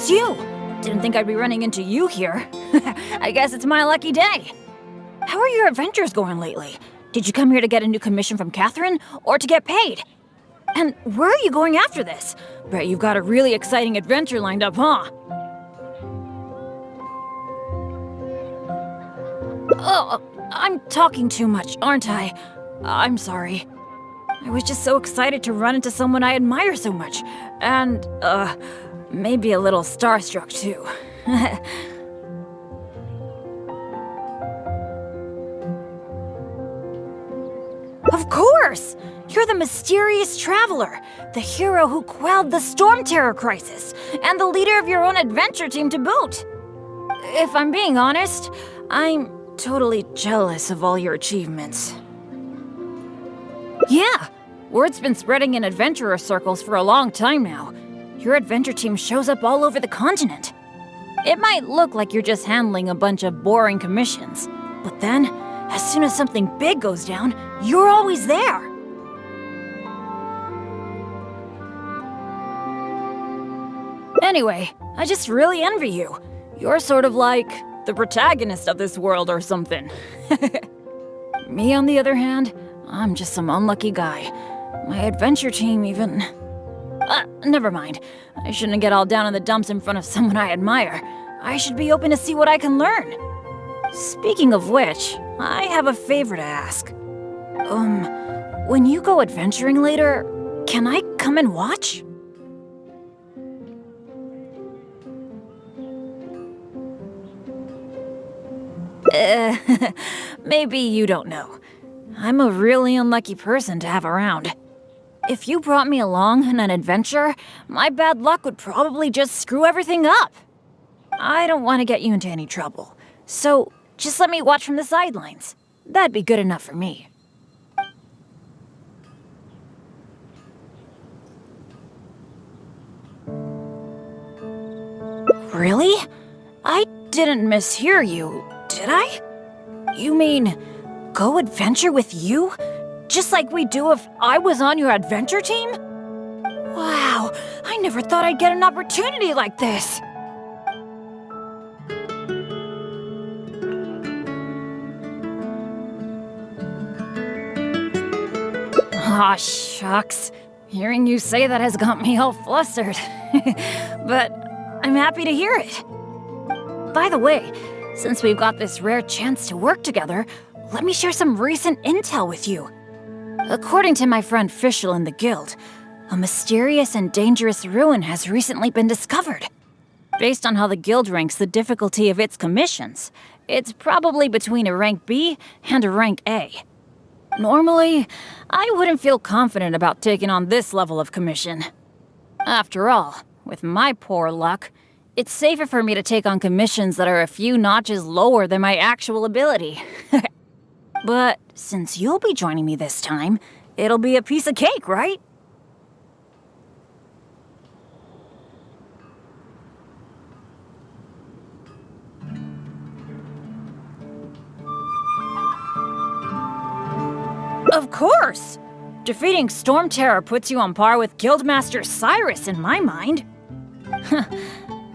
it's you! Didn't think I'd be running into you here. I guess it's my lucky day. How are your adventures going lately? Did you come here to get a new commission from Catherine, or to get paid? And where are you going after this? Bet you've got a really exciting adventure lined up, huh? Oh, I'm talking too much, aren't I? I'm sorry. I was just so excited to run into someone I admire so much. And, maybe a little starstruck too. Of course! You're the mysterious traveler, the hero who quelled the Storm Terror crisis, and the leader of your own adventure team to boot. If I'm being honest, I'm totally jealous of all your achievements. Yeah, word's been spreading in adventurer circles for a long time now. Your adventure team shows up all over the continent. It might look like you're just handling a bunch of boring commissions, but then, as soon as something big goes down, you're always there. Anyway, I just really envy you. You're sort of like the protagonist of this world or something. Me, on the other hand, I'm just some unlucky guy. My adventure team even... never mind. I shouldn't get all down in the dumps in front of someone I admire. I should be open to see what I can learn. Speaking of which, I have a favor to ask. When you go adventuring later, can I come and watch? Maybe you don't know. I'm a really unlucky person to have around. If you brought me along on an adventure, my bad luck would probably just screw everything up. I don't want to get you into any trouble, so just let me watch from the sidelines. That'd be good enough for me. Really? I didn't mishear you, did I? You mean, go adventure with you? Just like we do if I was on your adventure team? Wow, I never thought I'd get an opportunity like this. Aw, shucks. Hearing you say that has got me all flustered. But I'm happy to hear it. By the way, since we've got this rare chance to work together, let me share some recent intel with you. According to my friend Fischl in the guild, a mysterious and dangerous ruin has recently been discovered. Based on how the guild ranks the difficulty of its commissions, it's probably between a rank B and a rank A. Normally, I wouldn't feel confident about taking on this level of commission. After all, with my poor luck, it's safer for me to take on commissions that are a few notches lower than my actual ability. But since you'll be joining me this time, it'll be a piece of cake, right? Of course! Defeating Storm Terror puts you on par with Guildmaster Cyrus in my mind.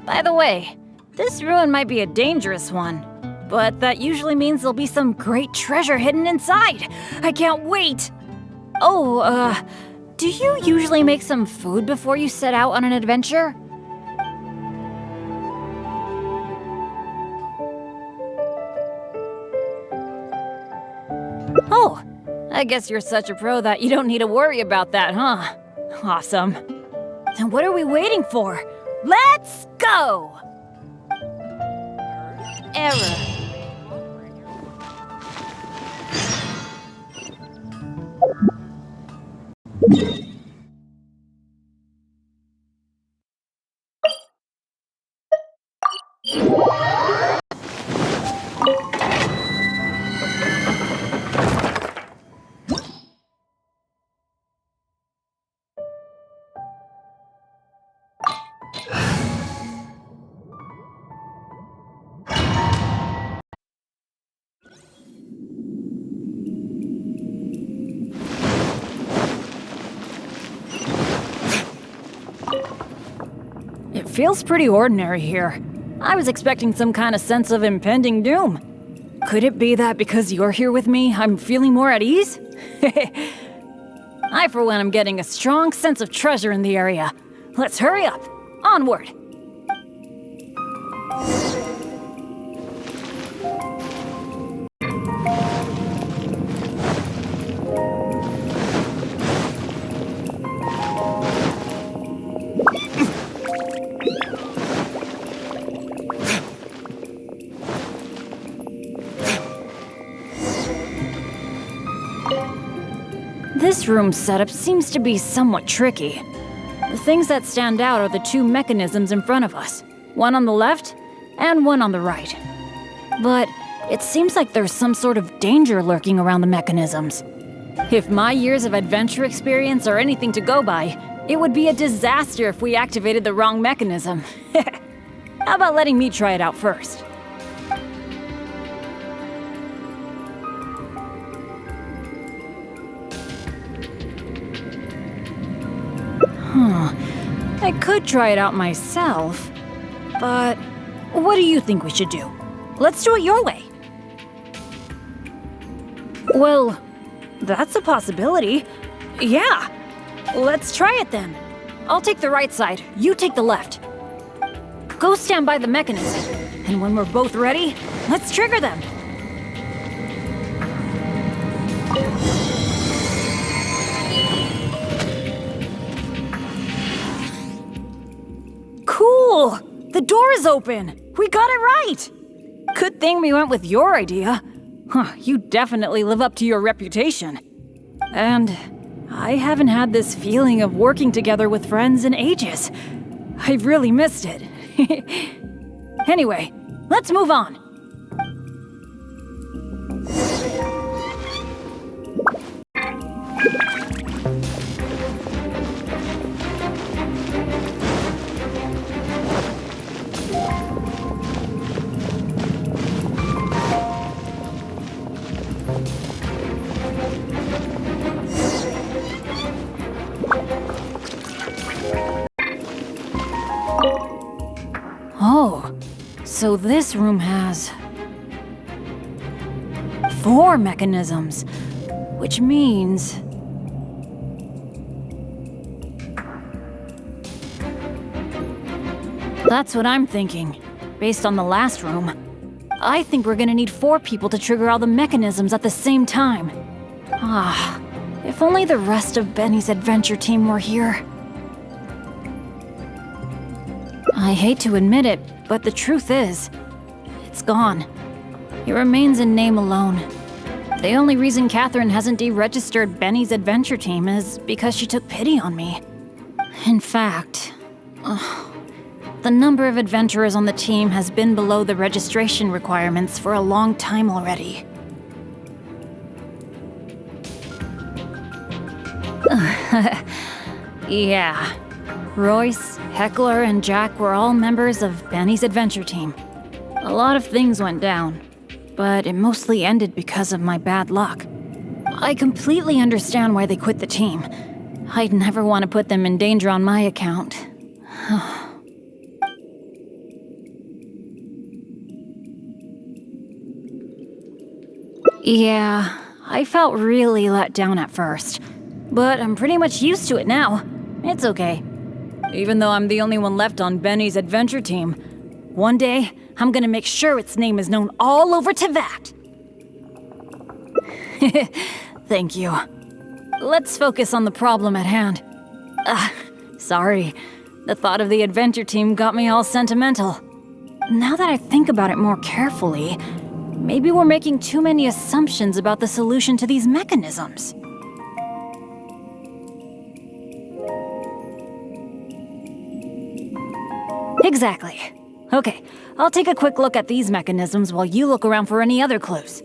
By the way, this ruin might be a dangerous one, but that usually means there'll be some great treasure hidden inside. I can't wait! Oh, do you usually make some food before you set out on an adventure? Oh, I guess you're such a pro that you don't need to worry about that, huh? Awesome. Then what are we waiting for? Let's go! Error. feels pretty ordinary here. I was expecting some kind of sense of impending doom. Could it be that because you're here with me, I'm feeling more at ease? I, for one, am getting a strong sense of treasure in the area. Let's hurry up. Onward. This room's setup seems to be somewhat tricky. The things that stand out are the two mechanisms in front of us, one on the left and one on the right. But it seems like there's some sort of danger lurking around the mechanisms. If my years of adventure experience are anything to go by, it would be a disaster if we activated the wrong mechanism. How about letting me try it out first? I could try it out myself, but what do you think we should do? Let's do it your way. Well, that's a possibility. Yeah, let's try it then. I'll take the right side, you take the left. Go stand by the mechanism, and when we're both ready, let's trigger them. Cool! The door is open! We got it right! Good thing we went with your idea. You definitely live up to your reputation. And I haven't had this feeling of working together with friends in ages. I've really missed it. Anyway, let's move on. Oh, so this room has 4 mechanisms, which means that's what I'm thinking. Based on the last room, I think we're gonna need 4 people to trigger all the mechanisms at the same time. If only the rest of Benny's adventure team were here. I hate to admit it, but the truth is, it's gone. It remains in name alone. The only reason Catherine hasn't deregistered Benny's adventure team is because she took pity on me. In fact, the number of adventurers on the team has been below the registration requirements for a long time already. Yeah. Royce, Heckler, and Jack were all members of Benny's adventure team. A lot of things went down, but it mostly ended because of my bad luck. I completely understand why they quit the team. I'd never want to put them in danger on my account. Yeah, I felt really let down at first, but I'm pretty much used to it now. It's okay. Even though I'm the only one left on Benny's adventure team, one day, I'm gonna make sure its name is known all over Teyvat. Thank you. Let's focus on the problem at hand. Sorry. The thought of the adventure team got me all sentimental. Now that I think about it more carefully, maybe we're making too many assumptions about the solution to these mechanisms. Exactly. Okay, I'll take a quick look at these mechanisms while you look around for any other clues.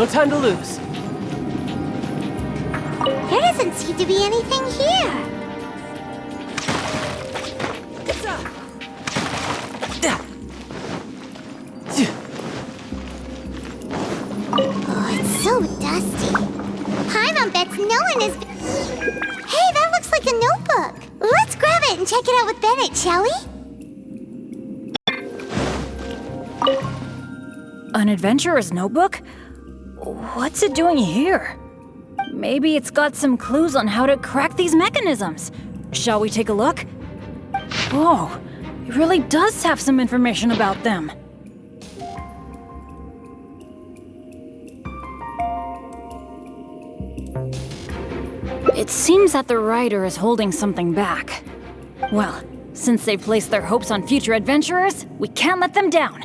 No time to lose. There doesn't seem to be anything here. Oh, it's so dusty. Paimon bets no one is... Hey, that looks like a notebook. Let's grab it and check it out with Bennet, shall we? An adventurer's notebook? What's it doing here? Maybe it's got some clues on how to crack these mechanisms. Shall we take a look? Whoa, it really does have some information about them. It seems that the writer is holding something back. Well, since they've placed their hopes on future adventurers, we can't let them down.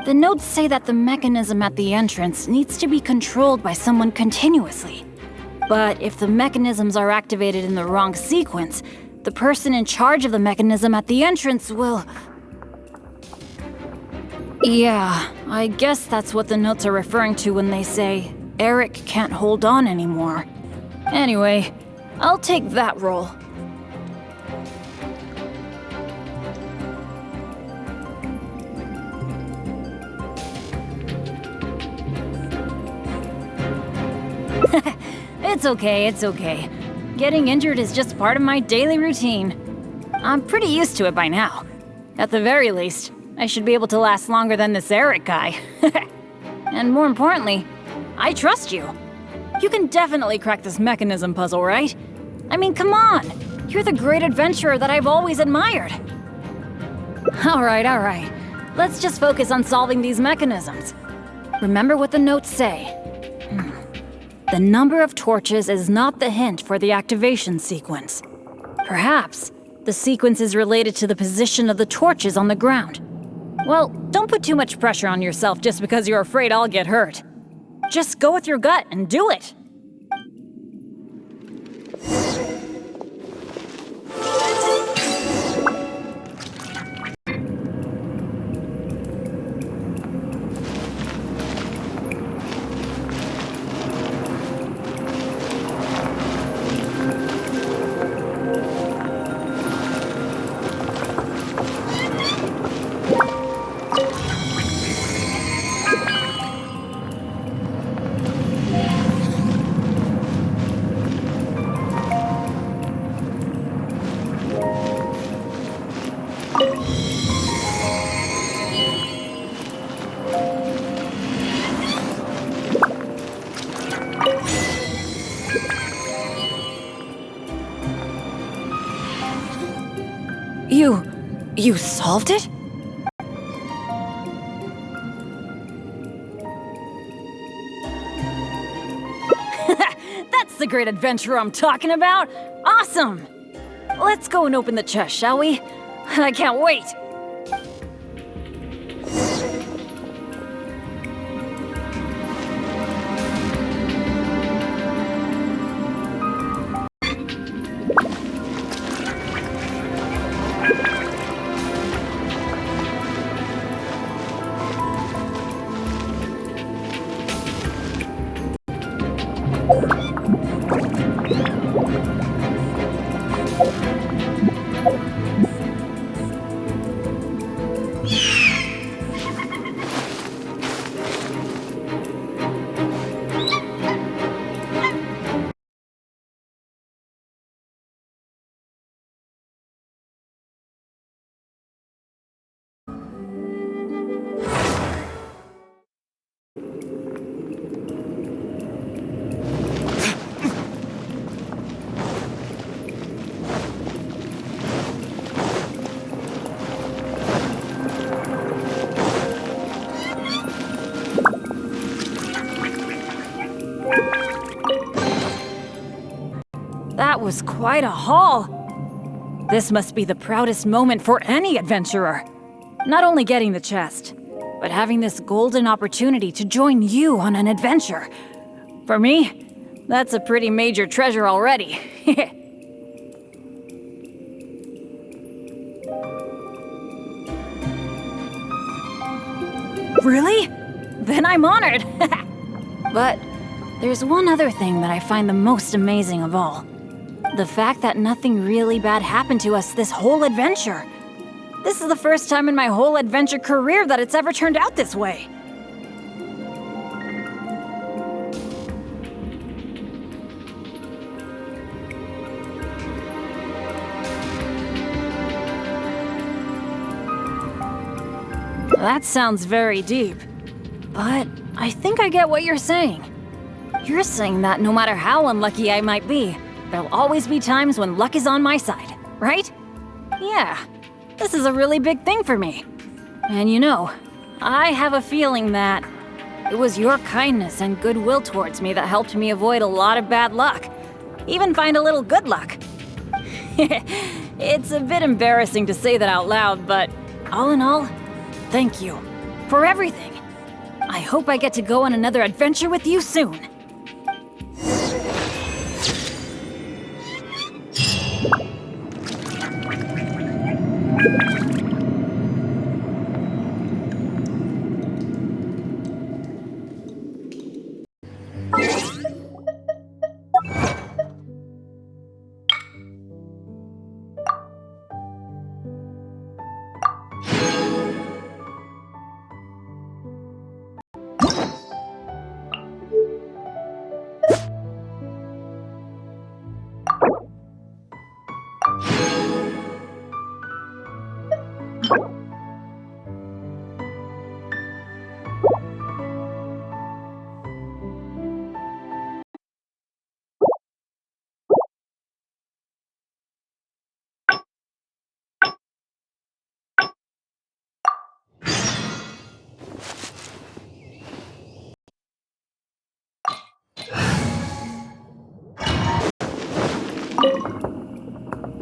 The notes say that the mechanism at the entrance needs to be controlled by someone continuously. But if the mechanisms are activated in the wrong sequence, the person in charge of the mechanism at the entrance will... Yeah, I guess that's what the notes are referring to when they say Eric can't hold on anymore. Anyway, I'll take that role. It's okay. Getting injured is just part of my daily routine. I'm pretty used to it by now. At the very least, I should be able to last longer than this Eric guy. And more importantly, I trust you. You can definitely crack this mechanism puzzle, right? I mean, come on! You're the great adventurer that I've always admired. Alright. Let's just focus on solving these mechanisms. Remember what the notes say. The number of torches is not the hint for the activation sequence. Perhaps the sequence is related to the position of the torches on the ground. Well, don't put too much pressure on yourself just because you're afraid I'll get hurt. Just go with your gut and do it. You solved it? That's the great adventurer I'm talking about! Awesome! Let's go and open the chest, shall we? I can't wait! That was quite a haul. This must be the proudest moment for any adventurer. Not only getting the chest, but having this golden opportunity to join you on an adventure. For me, that's a pretty major treasure already. Really? Then I'm honored. But there's one other thing that I find the most amazing of all. The fact that nothing really bad happened to us this whole adventure. This is the first time in my whole adventure career that it's ever turned out this way. That sounds very deep, but I think I get what you're saying. You're saying that no matter how unlucky I might be, there'll always be times when luck is on my side, right? Yeah, this is a really big thing for me. And you know, I have a feeling that it was your kindness and goodwill towards me that helped me avoid a lot of bad luck, even find a little good luck. It's a bit embarrassing to say that out loud, but all in all, thank you for everything. I hope I get to go on another adventure with you soon.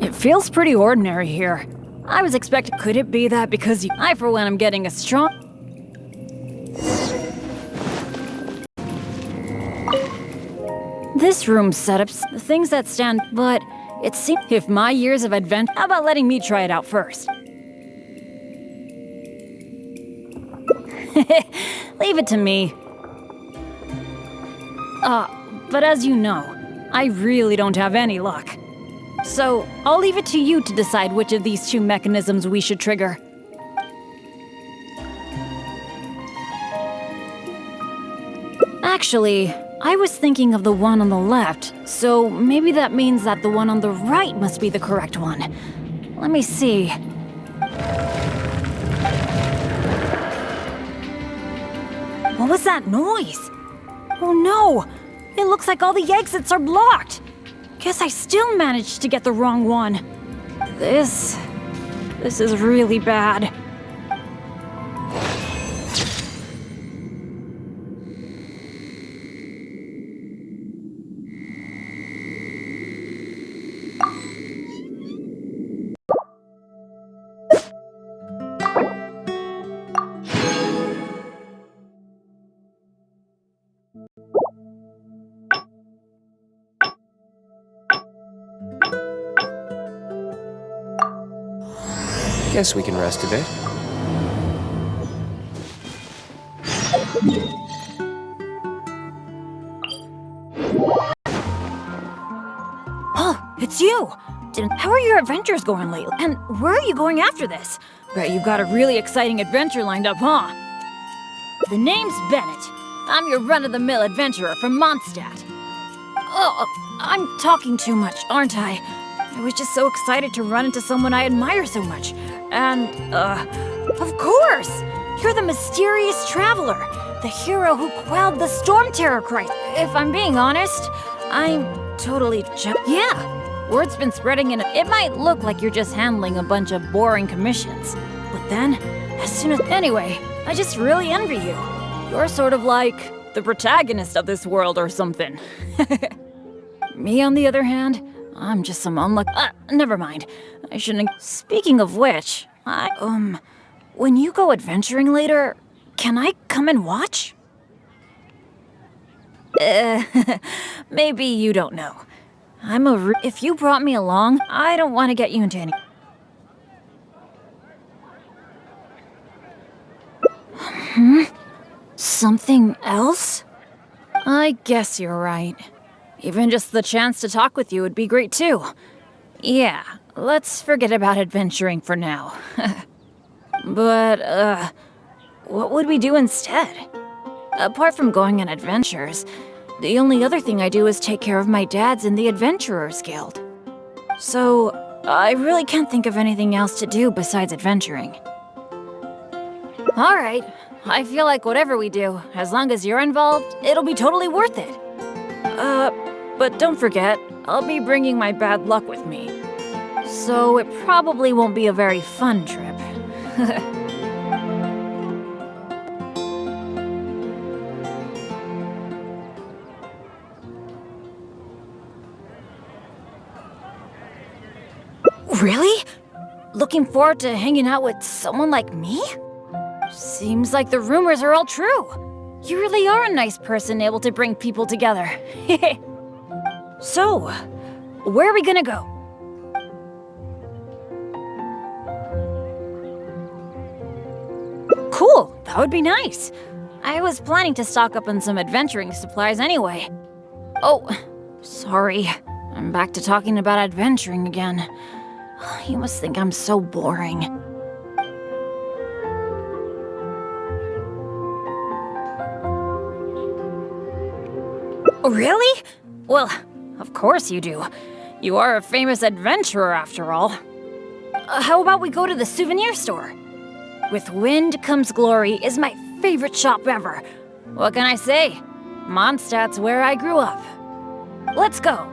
It feels pretty ordinary here. I was expecting. Could it be that because I, for one, am getting a strong. This room's setups, the things that stand, but it seems if my years of adventure. How about letting me try it out first? Leave it to me. But as you know, I really don't have any luck. So, I'll leave it to you to decide which of these two mechanisms we should trigger. Actually, I was thinking of the one on the left, so maybe that means that the one on the right must be the correct one. Let me see. What was that noise? Oh no! It looks like all the exits are blocked! Guess I still managed to get the wrong one. This is really bad. Guess we can rest a bit. Oh, it's you! How are your adventures going lately? And where are you going after this? Bet you've got a really exciting adventure lined up, huh? The name's Bennet. I'm your run-of-the-mill adventurer from Monstadt. Oh, I'm talking too much, aren't I? I was just so excited to run into someone I admire so much. And, of course! You're the mysterious traveler, the hero who quelled the Storm Terror crisis. If I'm being honest, I'm totally yeah, word's been spreading and it might look like you're just handling a bunch of boring commissions. But then, as soon as... Anyway, I just really envy you. You're sort of like the protagonist of this world or something. Me, on the other hand, I'm just some unlucky... never mind. I shouldn't... Speaking of which, when you go adventuring later, can I come and watch? Maybe you don't know. If you brought me along, I don't want to get you into any... Something else? I guess you're right. Even just the chance to talk with you would be great too. Yeah, let's forget about adventuring for now. But, what would we do instead? Apart from going on adventures, the only other thing I do is take care of my dad's in the Adventurers Guild. So, I really can't think of anything else to do besides adventuring. Alright, I feel like whatever we do, as long as you're involved, it'll be totally worth it. But don't forget, I'll be bringing my bad luck with me. So it probably won't be a very fun trip. Really? Looking forward to hanging out with someone like me? Seems like the rumors are all true. You really are a nice person able to bring people together. So, where are we gonna go? Cool, that would be nice. I was planning to stock up on some adventuring supplies anyway. Oh, sorry. I'm back to talking about adventuring again. You must think I'm so boring. Really? Well, of course you do. You are a famous adventurer after all. How about we go to the souvenir store? With Wind Comes Glory is my favorite shop ever. What can I say? Mondstadt's where I grew up. Let's go.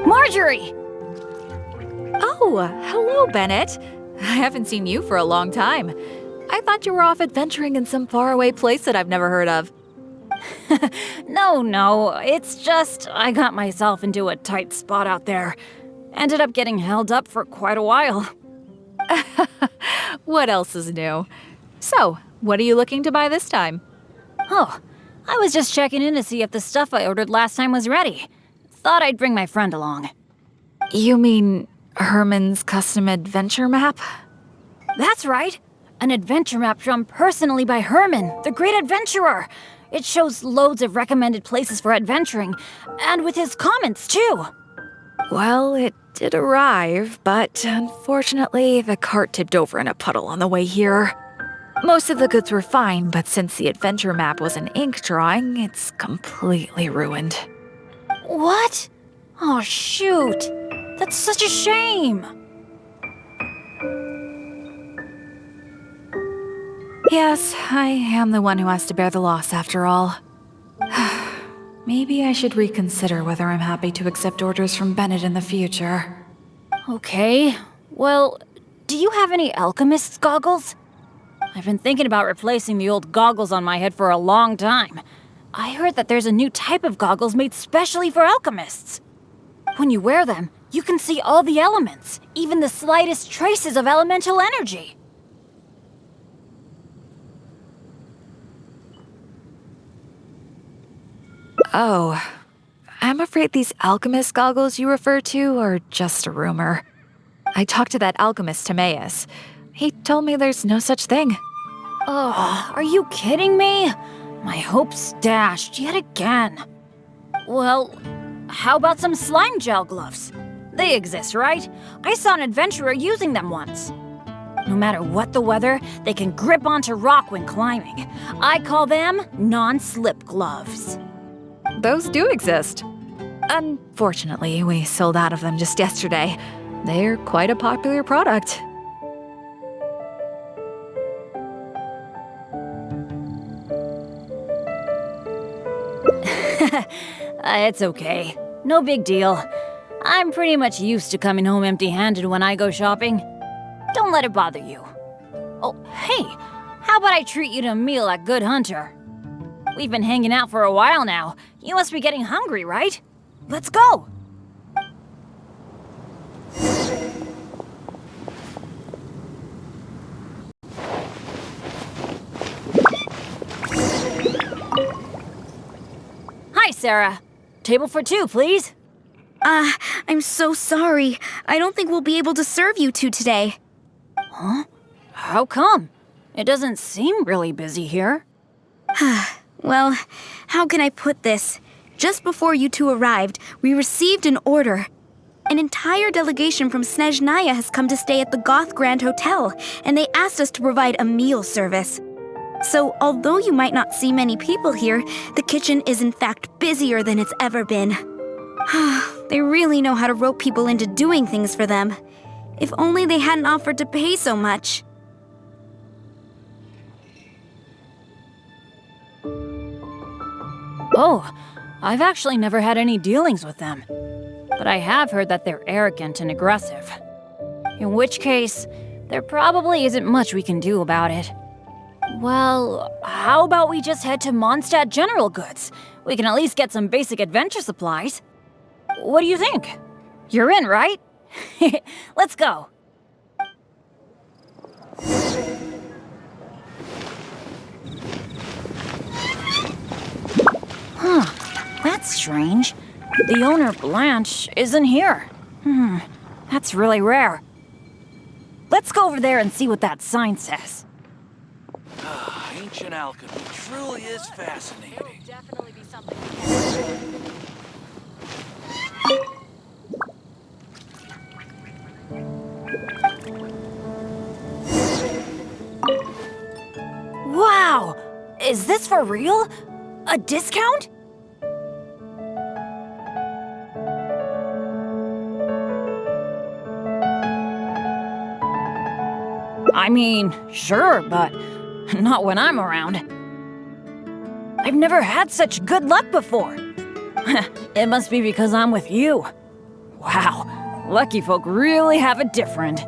Marjorie! Oh, hello, Bennet. I haven't seen you for a long time. I thought you were off adventuring in some faraway place that I've never heard of. No, it's just I got myself into a tight spot out there. Ended up getting held up for quite a while. What else is new? So, what are you looking to buy this time? Oh, I was just checking in to see if the stuff I ordered last time was ready. Thought I'd bring my friend along. You mean Herman's custom adventure map? That's right. An adventure map drawn personally by Herman, the great adventurer. It shows loads of recommended places for adventuring, and with his comments too. Well, it did arrive, but unfortunately, the cart tipped over in a puddle on the way here. Most of the goods were fine, but since the adventure map was an ink drawing, it's completely ruined. What? Oh, shoot. That's such a shame. Yes, I am the one who has to bear the loss after all. Maybe I should reconsider whether I'm happy to accept orders from Bennet in the future. Okay, well, do you have any alchemist's goggles? I've been thinking about replacing the old goggles on my head for a long time. I heard that there's a new type of goggles made specially for alchemists. When you wear them, you can see all the elements, even the slightest traces of elemental energy. Oh, I'm afraid these alchemist goggles you refer to are just a rumor. I talked to that alchemist, Timaeus. He told me there's no such thing. Oh, are you kidding me? My hopes dashed yet again. Well, how about some slime gel gloves? They exist, right? I saw an adventurer using them once. No matter what the weather, they can grip onto rock when climbing. I call them non-slip gloves. Those do exist. Unfortunately, we sold out of them just yesterday. They're quite a popular product. It's okay. No big deal. I'm pretty much used to coming home empty-handed when I go shopping. Don't let it bother you. Oh, hey, how about I treat you to a meal at Good Hunter? We've been hanging out for a while now. You must be getting hungry, right? Let's go! Sarah. Table for two, please. I'm so sorry. I don't think we'll be able to serve you two today. Huh? How come? It doesn't seem really busy here. Well, how can I put this? Just before you two arrived, we received an order. An entire delegation from Snezhnaya has come to stay at the Goth Grand Hotel, and they asked us to provide a meal service. So, although you might not see many people here, the kitchen is in fact busier than it's ever been. They really know how to rope people into doing things for them. If only they hadn't offered to pay so much. Oh, I've actually never had any dealings with them. But I have heard that they're arrogant and aggressive. In which case, there probably isn't much we can do about it. Well, how about we just head to Monstadt General Goods? We can at least get some basic adventure supplies. What do you think? You're in, right? Let's go. Huh, that's strange. The owner, Blanche, isn't here. That's really rare. Let's go over there and see what that sign says. Ancient alchemy truly is fascinating. There will definitely be something. Wow! Is this for real? A discount? I mean, sure, but not when I'm around. I've never had such good luck before. It must be because I'm with you. Wow, lucky folk really have it different.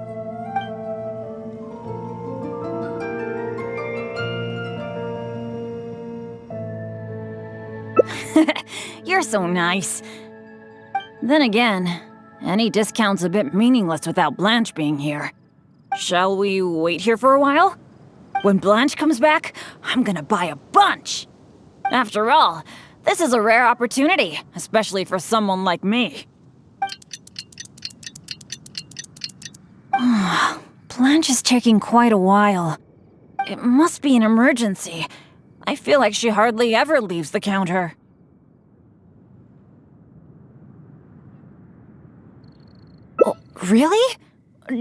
You're so nice. Then again, any discount's a bit meaningless without Blanche being here. Shall we wait here for a while? When Blanche comes back, I'm gonna buy a bunch! After all, this is a rare opportunity, especially for someone like me. Blanche is taking quite a while. It must be an emergency. I feel like she hardly ever leaves the counter. Oh, really?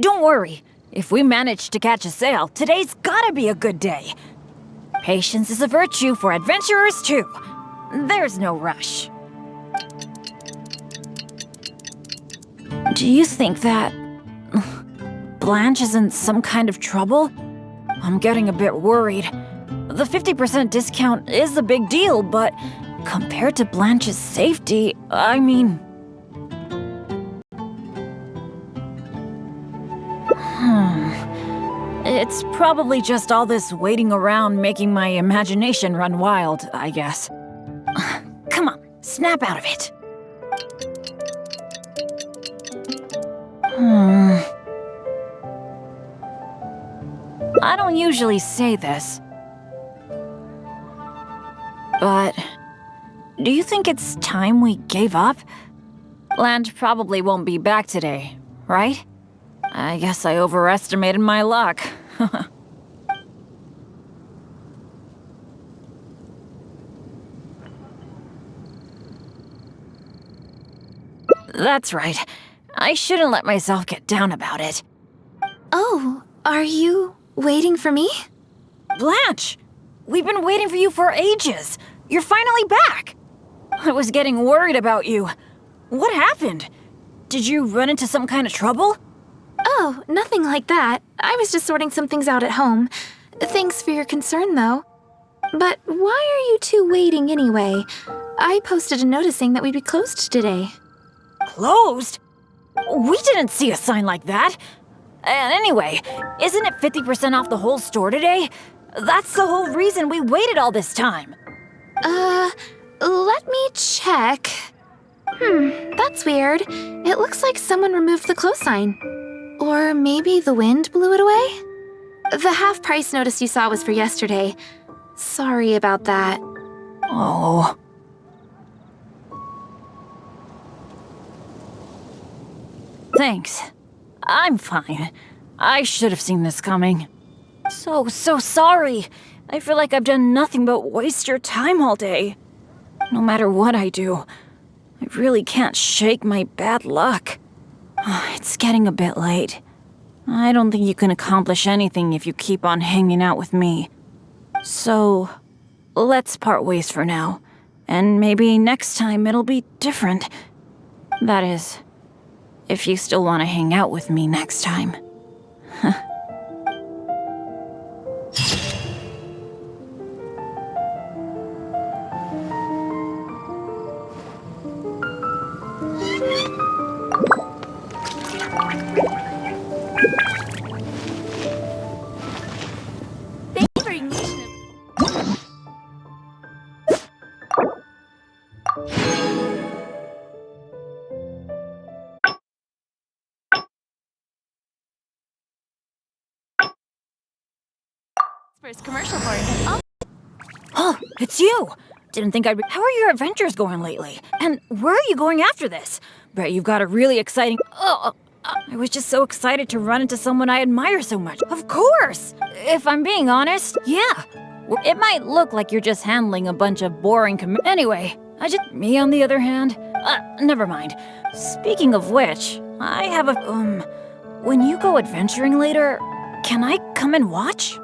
Don't worry. If we manage to catch a sale, today's gotta be a good day. Patience is a virtue for adventurers too. There's no rush. Do you think that Blanche is in some kind of trouble? I'm getting a bit worried. The 50% discount is a big deal, but compared to Blanche's safety, I mean... It's probably just all this waiting around making my imagination run wild, I guess. Come on, snap out of it. I don't usually say this, but do you think it's time we gave up? Blanche probably won't be back today, right? I guess I overestimated my luck. That's right. I shouldn't let myself get down about it. Oh, are you waiting for me? Blanche! We've been waiting for you for ages. You're finally back. I was getting worried about you. What happened? Did you run into some kind of trouble? Oh, nothing like that. I was just sorting some things out at home. Thanks for your concern, though. But why are you two waiting anyway? I posted a notice saying that we'd be closed today. Closed? We didn't see a sign like that. And anyway, isn't it 50% off the whole store today? That's the whole reason we waited all this time. Let me check. That's weird. It looks like someone removed the close sign. Or maybe the wind blew it away? The half-price notice you saw was for yesterday. Sorry about that. Oh. Thanks. I'm fine. I should have seen this coming. So sorry. I feel like I've done nothing but waste your time all day. No matter what I do, I really can't shake my bad luck. It's getting a bit late. I don't think you can accomplish anything if you keep on hanging out with me. So, let's part ways for now. And maybe next time it'll be different. That is, if you still want to hang out with me next time. First commercial for it. Oh, it's you! Didn't think I'd be— How are your adventures going lately? And where are you going after this? Bet you've got a really exciting— I was just so excited to run into someone I admire so much. Of course! If I'm being honest, yeah. It might look like you're just handling a bunch of boring Anyway, me on the other hand, never mind. Speaking of which, I have a— when you go adventuring later, can I come and watch?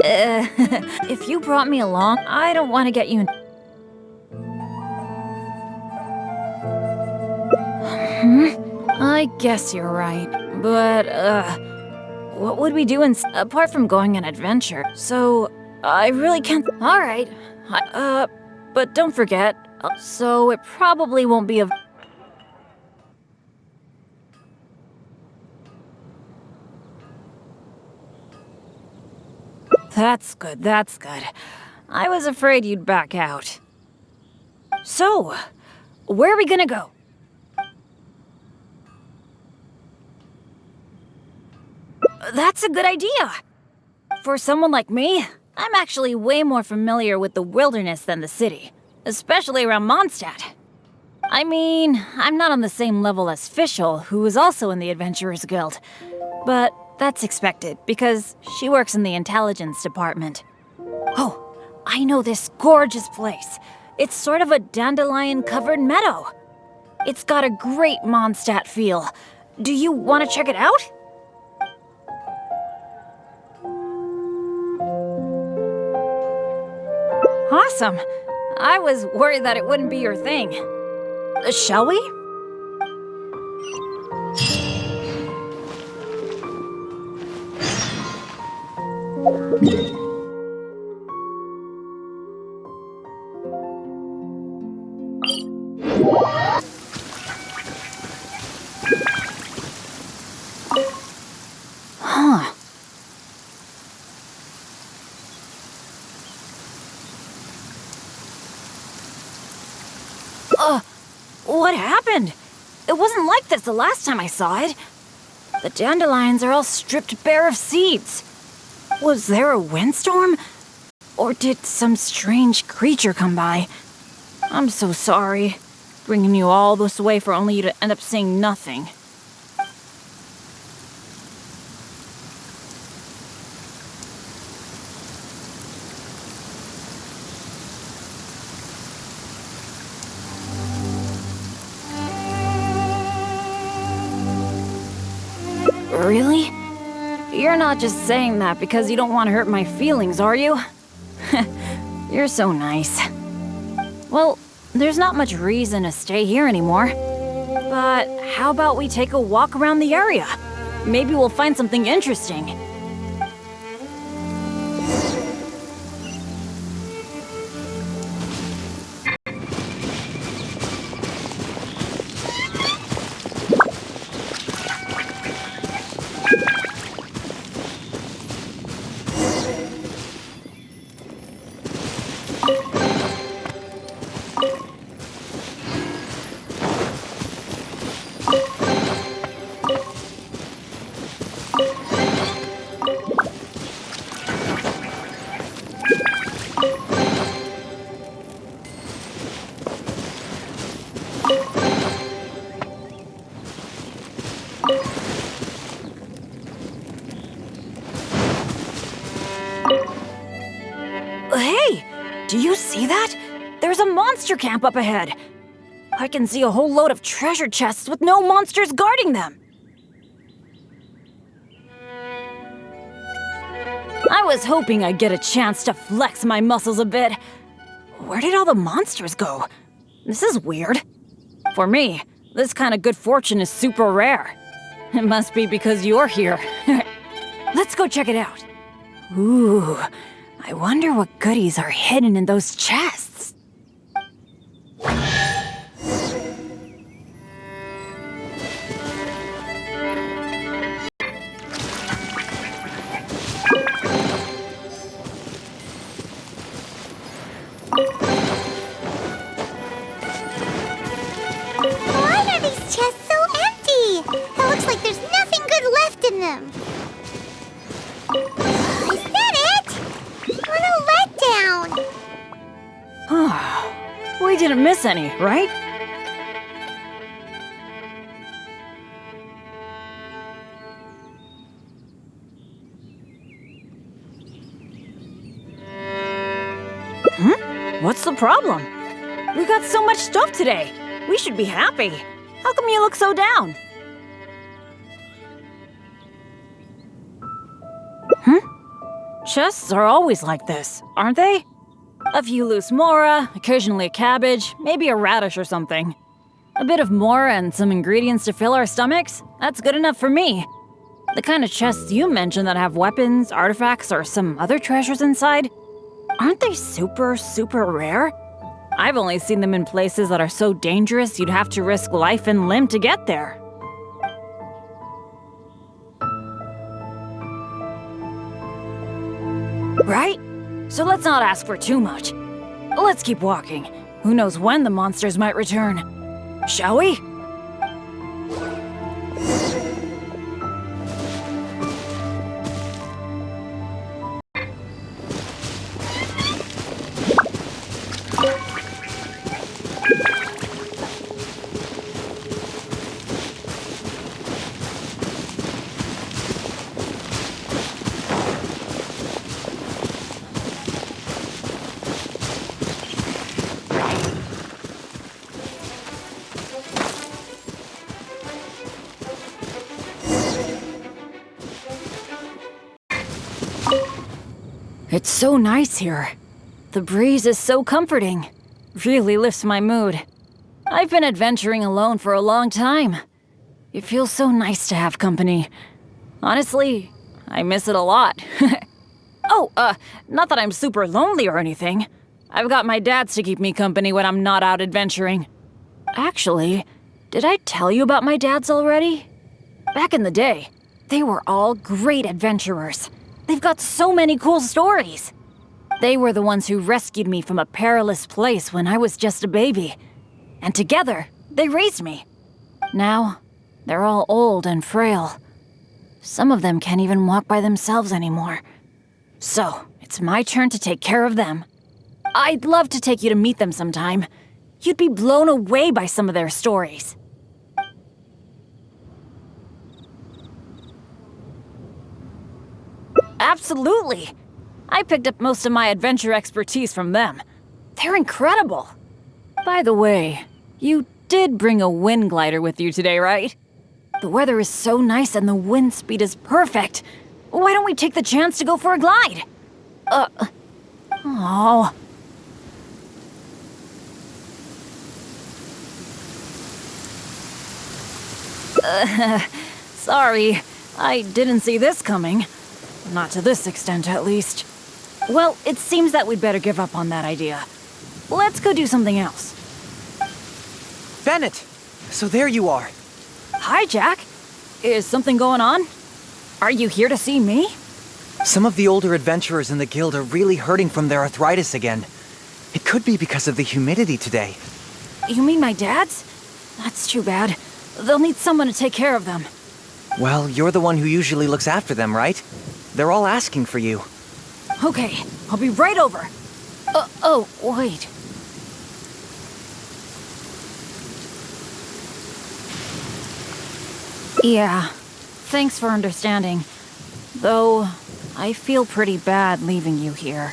If you brought me along, I don't want to get you in— I guess you're right, but, what would we do apart from going on adventure? So, I really can't— Alright, but don't forget, so it probably won't be a— That's good, that's good. I was afraid you'd back out. So, where are we gonna go? That's a good idea! For someone like me, I'm actually way more familiar with the wilderness than the city, especially around Monstadt. I mean, I'm not on the same level as Fischl, who is also in the Adventurers Guild, but that's expected, because she works in the intelligence department. Oh, I know this gorgeous place. It's sort of a dandelion-covered meadow. It's got a great Mondstadt feel. Do you want to check it out? Awesome. I was worried that it wouldn't be your thing. Shall we? Huh. What happened? It wasn't like this the last time I saw it. The dandelions are all stripped bare of seeds. Was there a windstorm? Or did some strange creature come by? I'm so sorry, bringing you all this way for only you to end up seeing nothing. Really? You're not just saying that because you don't want to hurt my feelings, are you? You're so nice. Well, there's not much reason to stay here anymore. But how about we take a walk around the area? Maybe we'll find something interesting. Hey! Do you see that? There's a monster camp up ahead. I can see a whole load of treasure chests with no monsters guarding them. I was hoping I'd get a chance to flex my muscles a bit. Where did all the monsters go? This is weird. For me, this kind of good fortune is super rare. It must be because you're here. Let's go check it out. Ooh, I wonder what goodies are hidden in those chests. Why are these chests so empty? It looks like there's nothing good left in them. Is that it? What a letdown. We didn't miss any, right? What's the problem? We got so much stuff today. We should be happy. How come you look so down? Chests are always like this, aren't they? A few loose mora, occasionally a cabbage, maybe a radish or something. A bit of mora and some ingredients to fill our stomachs? That's good enough for me. The kind of chests you mentioned that have weapons, artifacts, or some other treasures inside, aren't they super, super rare? I've only seen them in places that are so dangerous you'd have to risk life and limb to get there. Right? So let's not ask for too much. Let's keep walking. Who knows when the monsters might return? Shall we? It's so nice here. The breeze is so comforting. Really lifts my mood. I've been adventuring alone for a long time. It feels so nice to have company. Honestly, I miss it a lot. Not that I'm super lonely or anything. I've got my dads to keep me company when I'm not out adventuring. Actually, did I tell you about my dads already? Back in the day, they were all great adventurers. They've got so many cool stories. They were the ones who rescued me from a perilous place when I was just a baby. And together, they raised me. Now, they're all old and frail. Some of them can't even walk by themselves anymore. So, it's my turn to take care of them. I'd love to take you to meet them sometime. You'd be blown away by some of their stories. Absolutely! I picked up most of my adventure expertise from them. They're incredible. By the way, you did bring a wind glider with you today, right? The weather is so nice and the wind speed is perfect. Why don't we take the chance to go for a glide? Oh. Sorry, I didn't see this coming. Not to this extent, at least. Well, it seems that we'd better give up on that idea. Let's go do something else. Bennet! So there you are. Hi, Jack. Is something going on? Are you here to see me? Some of the older adventurers in the guild are really hurting from their arthritis again. It could be because of the humidity today. You mean my dad's? That's too bad. They'll need someone to take care of them. Well, you're the one who usually looks after them, right? They're all asking for you. Okay, I'll be right over. Wait. Yeah, thanks for understanding. Though, I feel pretty bad leaving you here.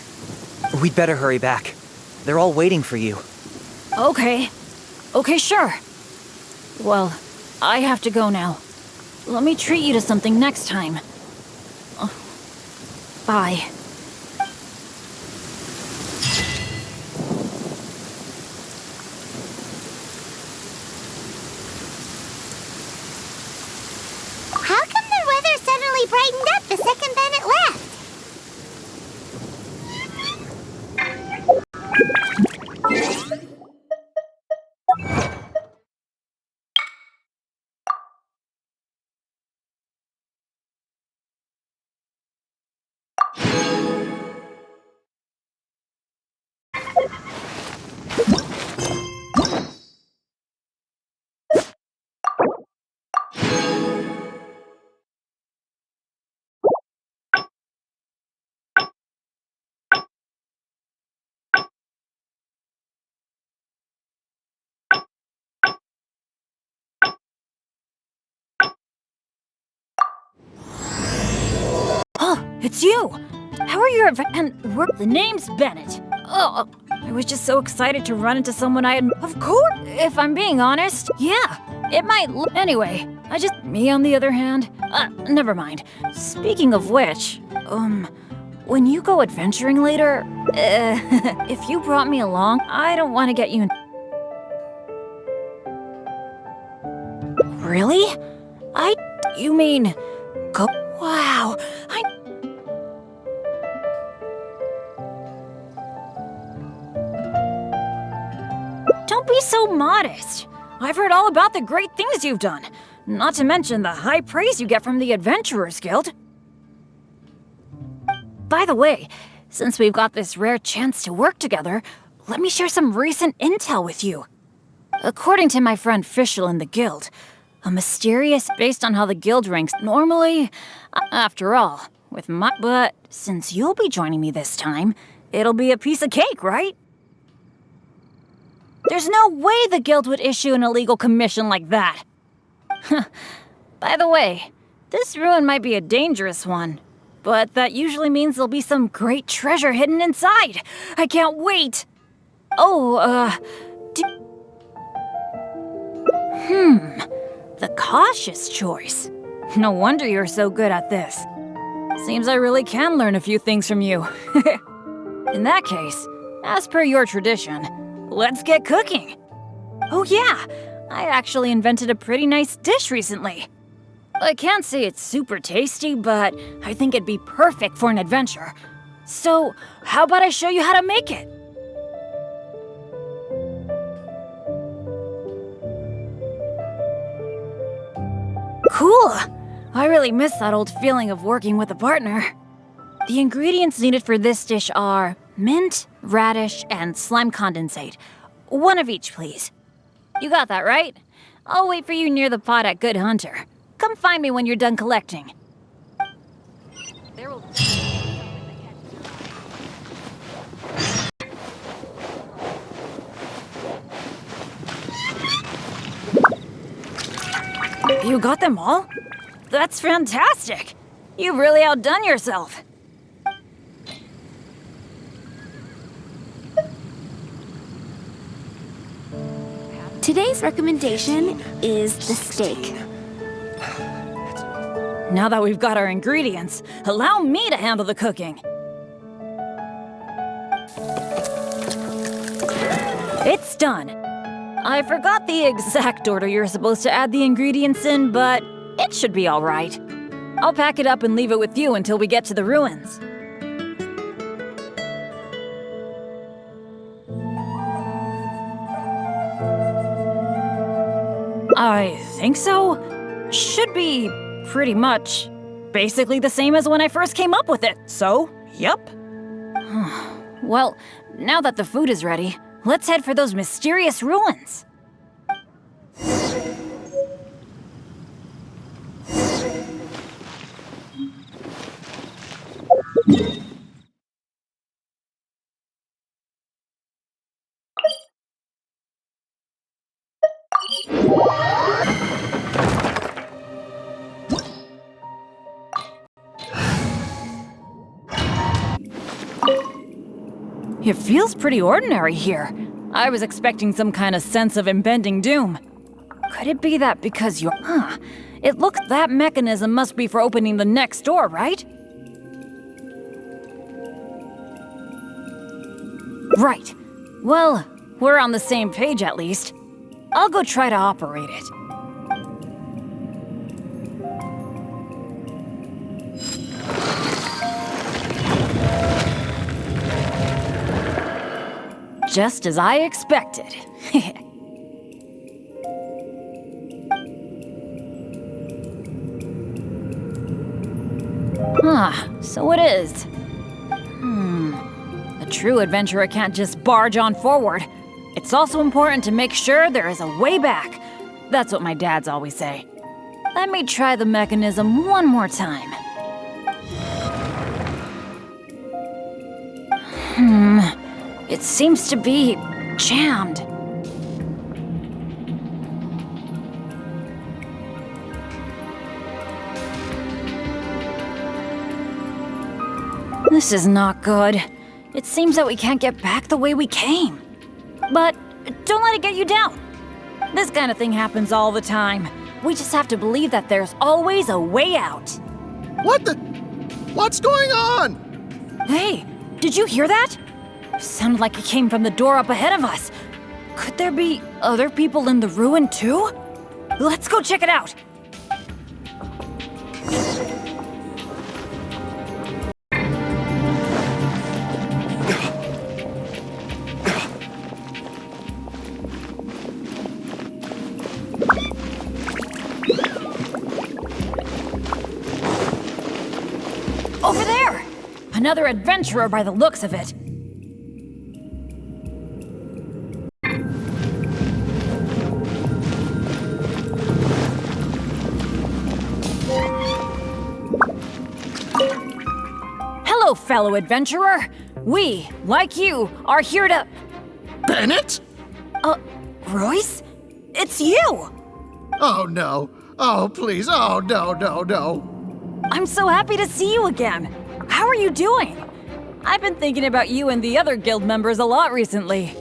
We'd better hurry back. They're all waiting for you. Okay. Okay, sure. Well, I have to go now. Let me treat you to something next time. Bye. How come the weather suddenly brightened up the second Bennet left? Oh, it's you! How are your the name's Bennett. Oh, I was just so excited to run into someone I had. Of course, if I'm being honest. Yeah, it might. Anyway, me on the other hand. Never mind. Speaking of which, when you go adventuring later, if you brought me along, I don't want to get you. Really? You mean, go? Wow, Don't be so modest. I've heard all about the great things you've done. Not to mention the high praise you get from the Adventurers Guild. By the way, since we've got this rare chance to work together, let me share some recent intel with you. According to my friend Fischl in the guild, a mysterious based on how the guild ranks normally, after all, but since you'll be joining me this time, it'll be a piece of cake, right? There's no way the guild would issue an illegal commission like that. By the way, this ruin might be a dangerous one, but that usually means there'll be some great treasure hidden inside. I can't wait. The cautious choice. No wonder you're so good at this. Seems I really can learn a few things from you. In that case, as per your tradition, let's get cooking. Oh yeah, I actually invented a pretty nice dish recently. I can't say it's super tasty, but I think it'd be perfect for an adventure. So, how about I show you how to make it? Cool! I really miss that old feeling of working with a partner. The ingredients needed for this dish are mint, radish, and slime condensate. One of each, please. You got that, right? I'll wait for you near the pot at Good Hunter. Come find me when you're done collecting. You got them all? That's fantastic! You've really outdone yourself. Today's recommendation is the steak. Now that we've got our ingredients, allow me to handle the cooking. It's done. I forgot the exact order you're supposed to add the ingredients in, but it should be all right. I'll pack it up and leave it with you until we get to the ruins. I think so. Should be pretty much basically the same as when I first came up with it, so, yep. Well, now that the food is ready, let's head for those mysterious ruins. It feels pretty ordinary here. I was expecting some kind of sense of impending doom. Could it be that because you're... It looks that mechanism must be for opening the next door, right? Right. Well, we're on the same page at least. I'll go try to operate it. Just as I expected. So it is. A true adventurer can't just barge on forward. It's also important to make sure there is a way back. That's what my dads always say. Let me try the mechanism one more time. It seems to be jammed. This is not good. It seems that we can't get back the way we came. But don't let it get you down. This kind of thing happens all the time. We just have to believe that there's always a way out. What's going on? Hey, did you hear that? It sounded like it came from the door up ahead of us. Could there be other people in the ruin too? Let's go check it out. Over there! Another adventurer by the looks of it. Hello, fellow adventurer. We, like you, are here to... Bennett? Royce? It's you! Oh, no. Oh, please. Oh, no. I'm so happy to see you again. How are you doing? I've been thinking about you and the other guild members a lot recently.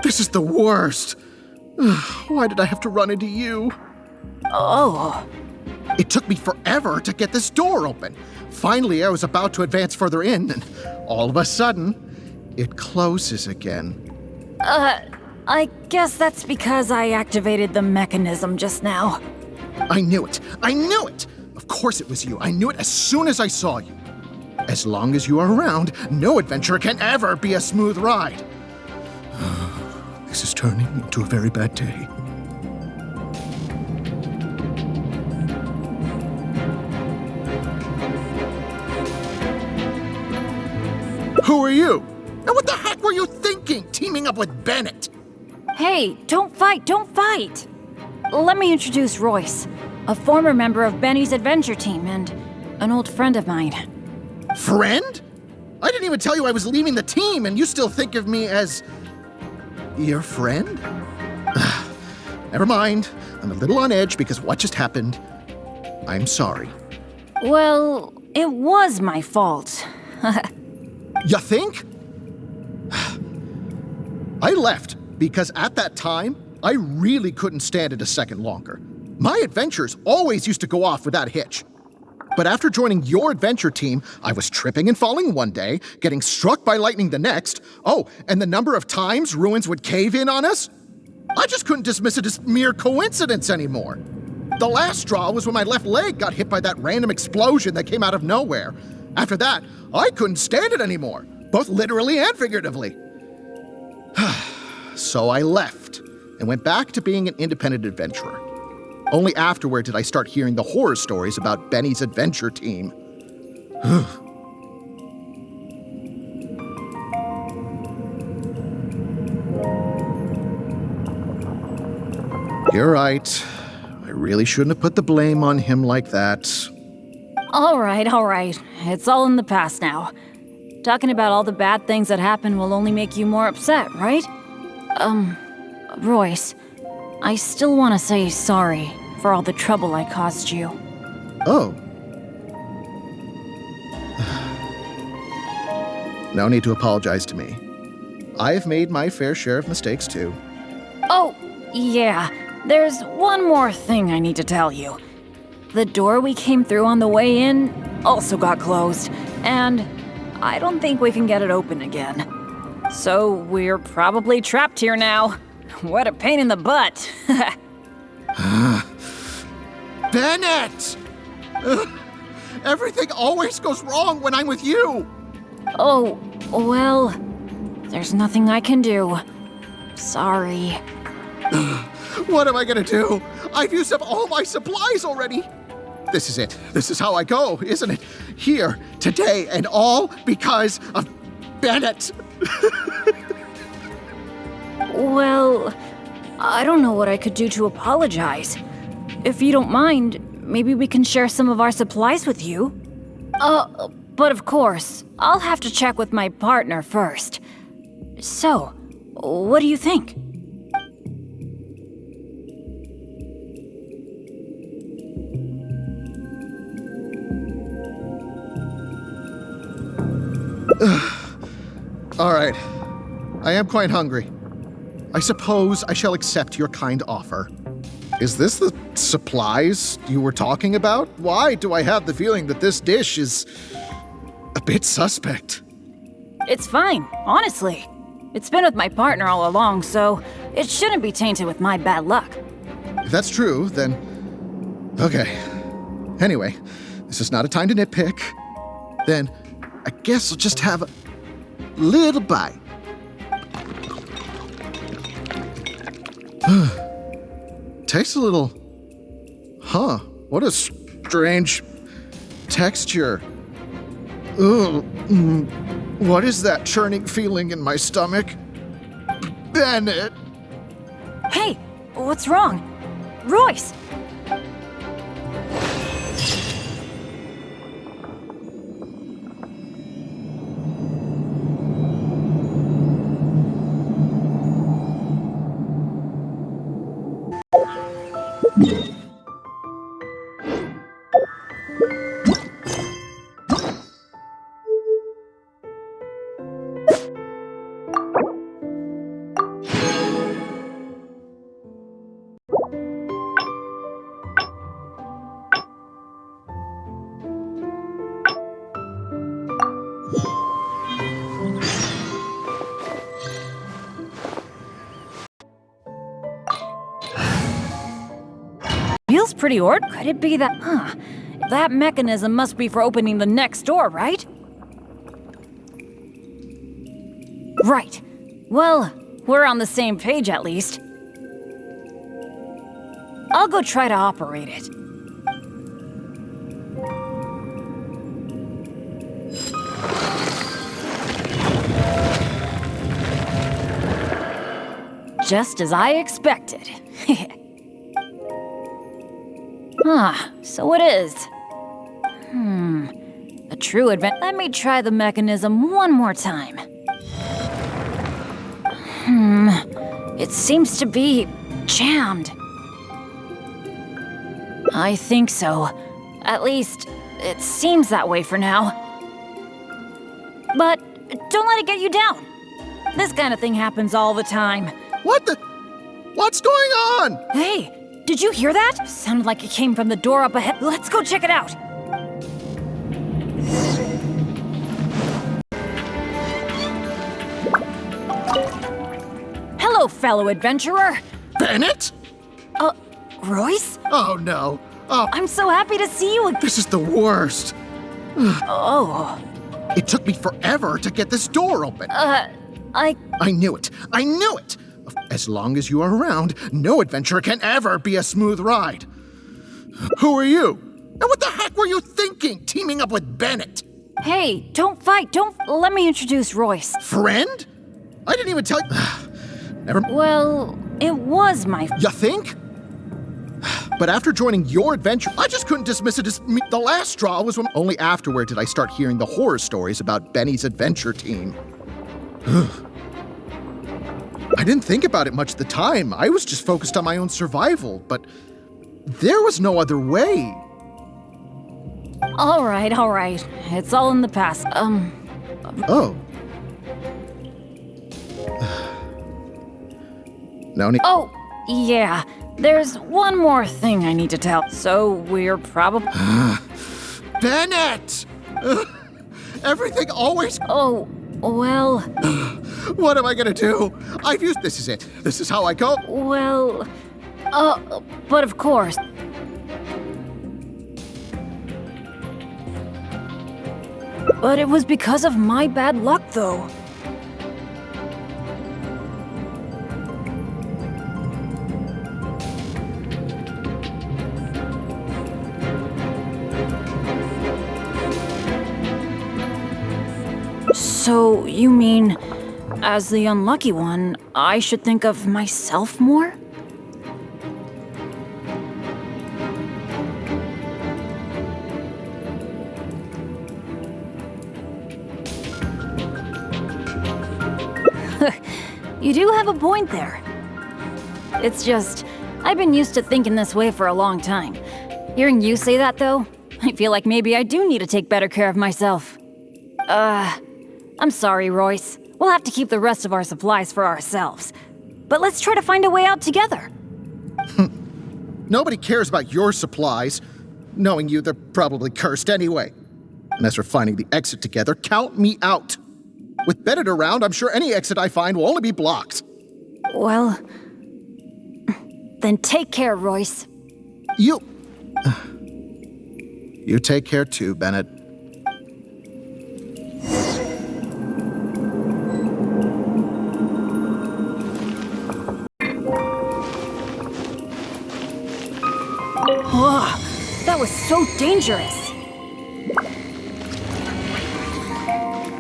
This is the worst. Why did I have to run into you? Oh. It took me forever to get this door open. Finally, I was about to advance further in, and all of a sudden, it closes again. I guess that's because I activated the mechanism just now. I knew it. Of course it was you. I knew it as soon as I saw you. As long as you are around, no adventure can ever be a smooth ride. This is turning into a very bad day. Who are you? And what the heck were you thinking, teaming up with Bennet? Hey, don't fight! Let me introduce Royce, a former member of Benny's adventure team and an old friend of mine. Friend? I didn't even tell you I was leaving the team, and you still think of me as... your friend? Never mind. I'm a little on edge because what just happened. I'm sorry. Well, it was my fault. You think? I left because at that time, I really couldn't stand it a second longer. My adventures always used to go off without a hitch. But after joining your adventure team, I was tripping and falling one day, getting struck by lightning the next. Oh, and the number of times ruins would cave in on us? I just couldn't dismiss it as mere coincidence anymore. The last straw was when my left leg got hit by that random explosion that came out of nowhere. After that, I couldn't stand it anymore, both literally and figuratively. So I left and went back to being an independent adventurer. Only afterward did I start hearing the horror stories about Benny's adventure team. You're right. I really shouldn't have put the blame on him like that. All right. It's all in the past now. Talking about all the bad things that happened will only make you more upset, right? Royce, I still want to say sorry for all the trouble I caused you. Oh. No need to apologize to me. I've made my fair share of mistakes too. Oh, yeah. There's one more thing I need to tell you. The door we came through on the way in also got closed, and I don't think we can get it open again. So we're probably trapped here now. What a pain in the butt. Bennet! Everything always goes wrong when I'm with you! Oh, well, there's nothing I can do. Sorry. What am I gonna do? I've used up all my supplies already! This is it. This is how I go, isn't it? Here, today, and all because of Bennet! Well, I don't know what I could do to apologize. If you don't mind, maybe we can share some of our supplies with you. But of course, I'll have to check with my partner first. So, what do you think? All right. I am quite hungry. I suppose I shall accept your kind offer. Is this the supplies you were talking about? Why do I have the feeling that this dish is a bit suspect? It's fine, honestly. It's been with my partner all along, so it shouldn't be tainted with my bad luck. If that's true, then... Okay. Anyway, this is not a time to nitpick. Then, I guess I'll just have a little bite. Tastes a little... Huh, what a strange texture. Ugh, what is that churning feeling in my stomach? Bennet! Hey, what's wrong? Royce! Feels pretty ordinary. Could it be that... That mechanism must be for opening the next door, right? Right. Well, we're on the same page at least. I'll go try to operate it. Just as I expected. So it is. A true adventure. Let me try the mechanism one more time. It seems to be jammed. I think so. At least, it seems that way for now. But don't let it get you down. This kind of thing happens all the time. What's going on? Hey! Did you hear that? Sounded like it came from the door up ahead. Let's go check it out. Hello, fellow adventurer. Bennet? Royce? Oh, no. Oh, I'm so happy to see you again. this is the worst. Oh. It took me forever to get this door open. I knew it. I knew it. As long as you are around, no adventure can ever be a smooth ride. Who are you? And what the heck were you thinking, teaming up with Bennet? Hey, don't fight. Let me introduce Royce. Friend? I didn't even tell you. Never. Well, it was my... You think? But after joining your adventure, I just couldn't dismiss it as me. The last straw was when only afterward did I start hearing the horror stories about Benny's adventure team. I didn't think about it much at the time. I was just focused on my own survival, but there was no other way. All right. It's all in the past. Oh. No need. Oh, yeah. There's one more thing I need to tell. So we're probably... Bennet! Everything always... Oh, well... What am I gonna do? I've used... This is it. This is how I go. Well... but of course... But it was because of my bad luck, though. So, you mean, as the unlucky one, I should think of myself more? You do have a point there. It's just, I've been used to thinking this way for a long time. Hearing you say that, though, I feel like maybe I do need to take better care of myself. I'm sorry, Royce. We'll have to keep the rest of our supplies for ourselves. But let's try to find a way out together. Nobody cares about your supplies. Knowing you, they're probably cursed anyway. And as for finding the exit together, count me out. With Bennett around, I'm sure any exit I find will only be blocked. Well... then take care, Royce. You take care too, Bennett. Oh, that was so dangerous.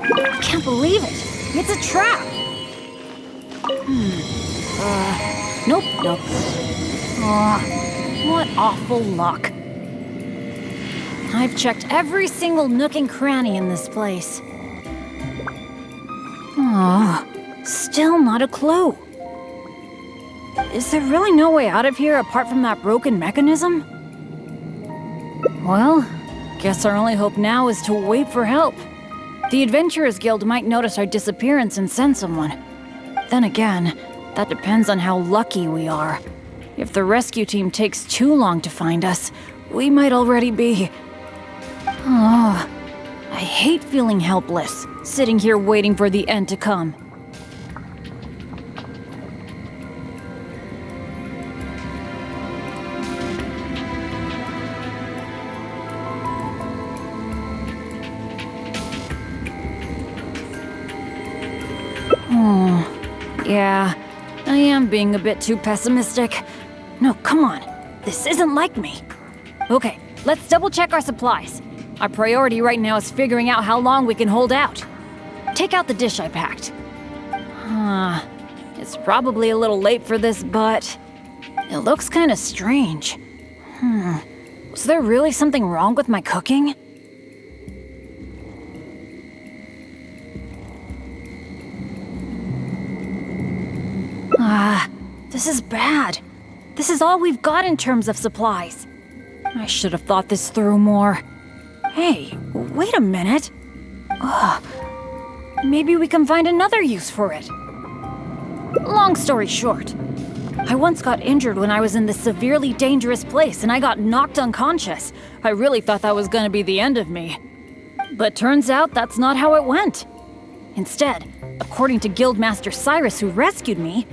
I can't believe it. It's a trap. Nope. What awful luck. I've checked every single nook and cranny in this place. Still not a clue. Is there really no way out of here apart from that broken mechanism? Well, guess our only hope now is to wait for help. The Adventurers Guild might notice our disappearance and send someone. Then again, that depends on how lucky we are. If the rescue team takes too long to find us, we might already be... I hate feeling helpless, sitting here waiting for the end to come. Yeah, I am being a bit too pessimistic. No, come on. This isn't like me. Okay, let's double-check our supplies. Our priority right now is figuring out how long we can hold out. Take out the dish I packed. It's probably a little late for this, but... it looks kind of strange. Was there really something wrong with my cooking? This is bad. This is all we've got in terms of supplies. I should have thought this through more. Hey, wait a minute. Maybe we can find another use for it. Long story short, I once got injured when I was in this severely dangerous place and I got knocked unconscious. I really thought that was gonna be the end of me. But turns out that's not how it went. Instead, according to Guildmaster Cyrus who rescued me,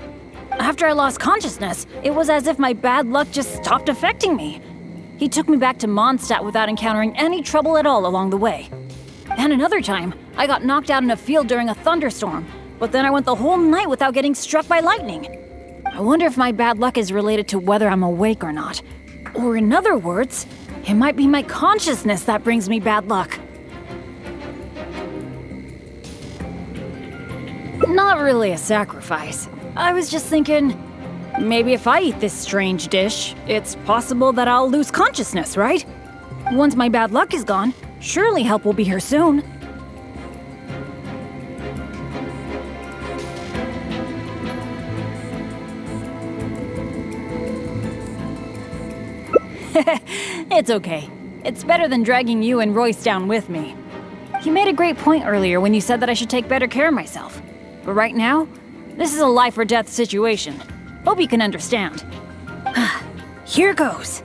after I lost consciousness, it was as if my bad luck just stopped affecting me. He took me back to Monstadt without encountering any trouble at all along the way. And another time, I got knocked out in a field during a thunderstorm, but then I went the whole night without getting struck by lightning. I wonder if my bad luck is related to whether I'm awake or not. Or in other words, it might be my consciousness that brings me bad luck. Not really a sacrifice. I was just thinking, maybe if I eat this strange dish, it's possible that I'll lose consciousness, right? Once my bad luck is gone, surely help will be here soon. It's okay. It's better than dragging you and Royce down with me. You made a great point earlier when you said that I should take better care of myself. But right now, This is a life or death situation. Hope you can understand. Here goes.